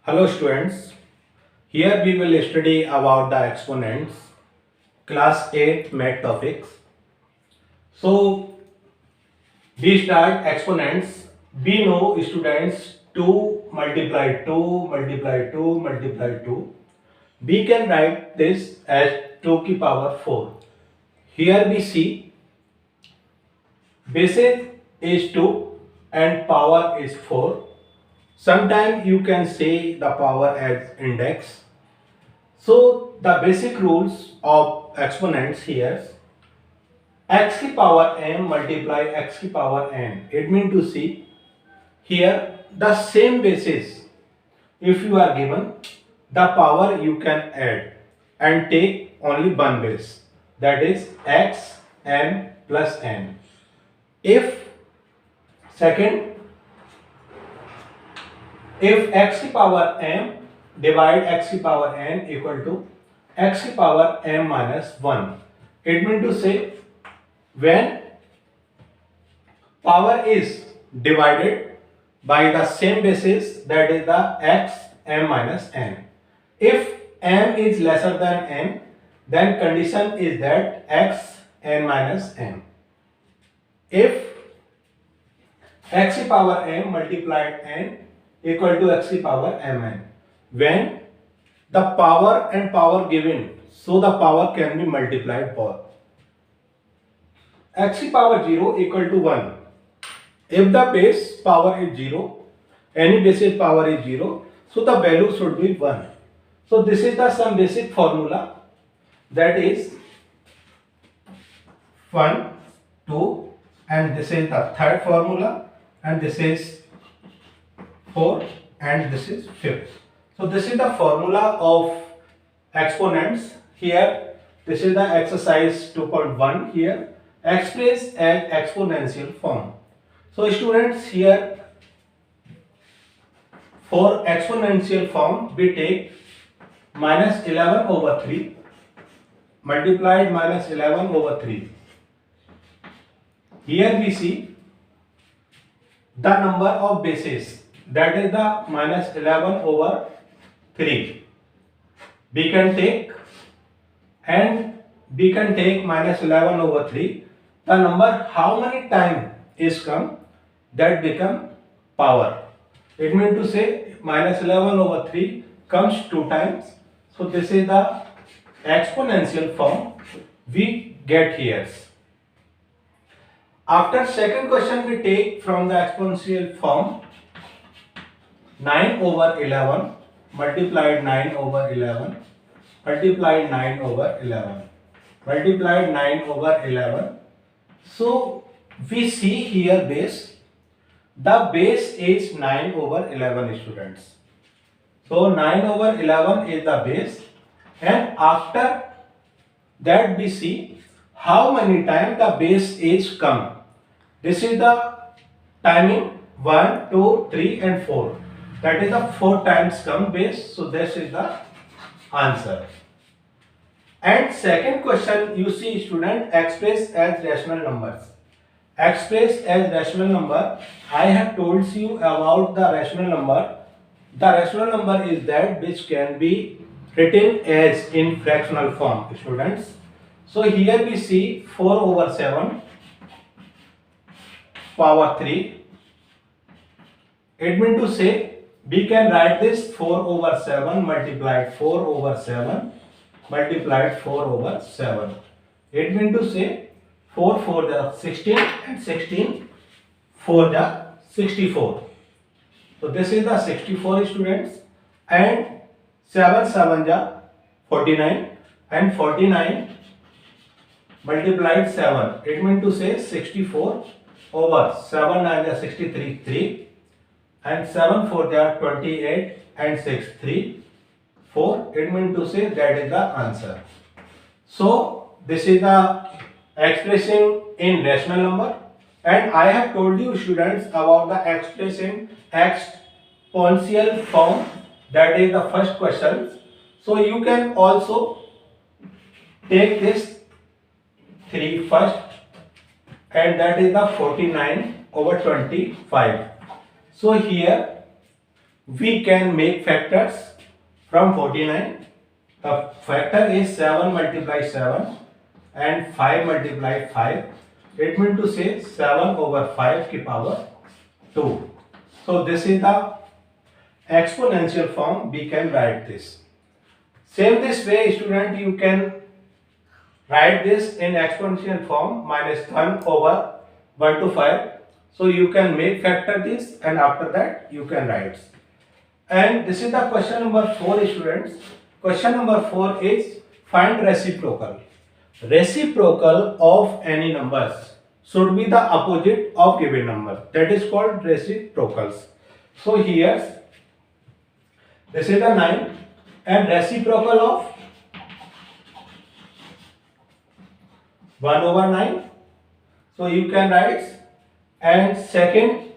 Hello students, here we will study about the exponents, class 8 math topics. So we start exponents. We know students 2 multiply 2 multiply 2 multiply 2. We can write this as 2 की power 4. Here we see basis is 2 and power is 4. Sometimes you can say the power as index. So the basic rules of exponents here, x की power m multiply x की power n. It means to see here the same basis. If you are given the power, you can add and take only one base, that is x m plus n. If second, if x की power m divide x की power n equal to x की power m minus 1. It means to say when power is divided by the same basis, that is the x m minus n. If m is lesser than n, then condition is that x n minus n. If x की power m multiplied n equal to x की power mn, when the power and power given, so the power can be multiplied both. X की power 0 equal to 1. If the base power is 0, any basis power is 0, so the value should be 1. So this is the some basic formula, that is 1, 2, and this is the third formula, and this is 4, and this is 5th. So this is the formula of exponents. Here this is the exercise 2.1. here expressed as exponential form. So students, here for exponential form we take minus 11 over 3 multiplied minus 11 over 3. Here we see the number of bases, that is the minus 11 over 3. We can take minus 11 over 3. The number how many time is come, that become power. It means to say minus 11 over 3 comes 2 times. So this is the exponential form we get here. After second question, we take from the exponential form 9 over 11 multiplied 9 over 11 multiplied 9 over 11 multiplied 9 over 11. So we see here base. The base is 9 over 11 students. So 9 over 11 is the base, and after that we see how many times the base is come. This is the timing 1, 2, 3 and 4. That is the 4 times come base. So this is the answer. And second question, you see student, expressed as rational numbers. Expressed as rational number, I have told you about the rational number. The rational number is that which can be written as in fractional form, students. So here we see 4 over 7 power 3. It means to say we can write this 4 over 7 multiplied 4 over 7 multiplied 4 over 7. It means to say 4 for the 16 and 16 for the 64. So this is the 64 students, and 7 7 ja 49 and 49 multiplied 7. It means to say 64 over 7 9 ja 63 3 and 7 4 ja 28 and 6 3 4. It means to say that is the answer. So this is the expressing in rational number, and I have told you students about the expressing exponential form, that is the first question. So you can also take this 3 first, and that is the 49 over 25. So here we can make factors from 49. The factor is 7 multiply 7 and 5 multiply 5. It means to say 7 over 5 की power 2. So this is the exponential form. We can write this. Same this way, student, you can write this in exponential form, minus 1 over 1 to 5. So you can make factor this, and after that you can write. And this is the question number 4, students. Question number 4 is find reciprocal. Reciprocal of any numbers should be the opposite of given number. That is called reciprocals. So here this is the 9 and reciprocal of 1 over 9. So you can write, and second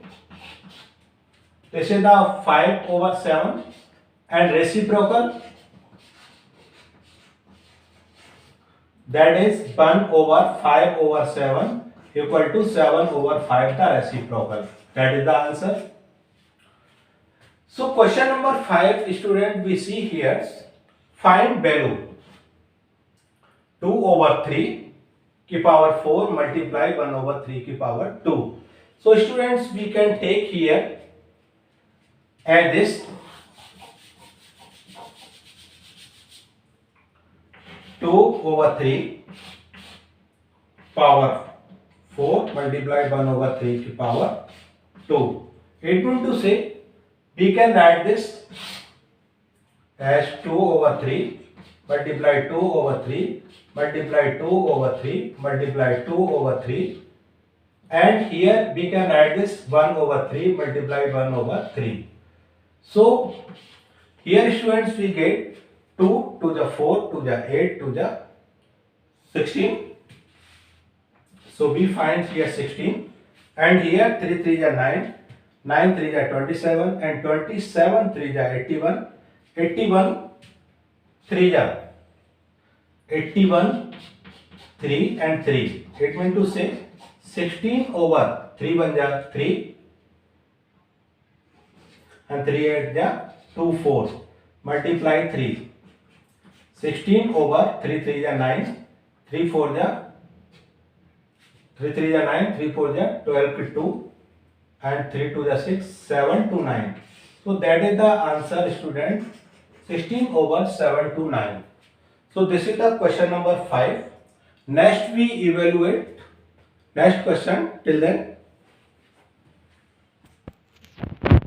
this is the 5 over 7 and reciprocal, that is 1 over 5 over 7 equal to 7 over 5 the reciprocal. That is the answer. So question number 5, student, we see here, find value 2 over 3 की power 4 multiply 1 over 3 की power 2. So students, we can take here add this 2 over 3 power 4 multiply 1 over 3 की power 2. It means to say we can write this as 2 over 3 multiply 2 over 3 multiply 2 over 3 multiply 2 over 3, and here we can write this 1 over 3 multiply 1 over 3. So here, students, we get 2 to the 4 to the 8 to the 16. So we find here 16, and here 3 3 is 9, 9 3 is 27, and 27 3 is 81, 81 3 is 81 3 and 3. It means to say 16 over 3 बन जा 3 and 3 8 जा 2 4 multiply 3. 16 over 3 3 जा 9, 3 4 जा 3 3 जा 9, 3 4 जा 12 की 2 and 3 2 जा 6, 7 to 9. So that is the answer, student, 16 over 7 to 9. So this is the question number 5. Next we evaluate next question. Till then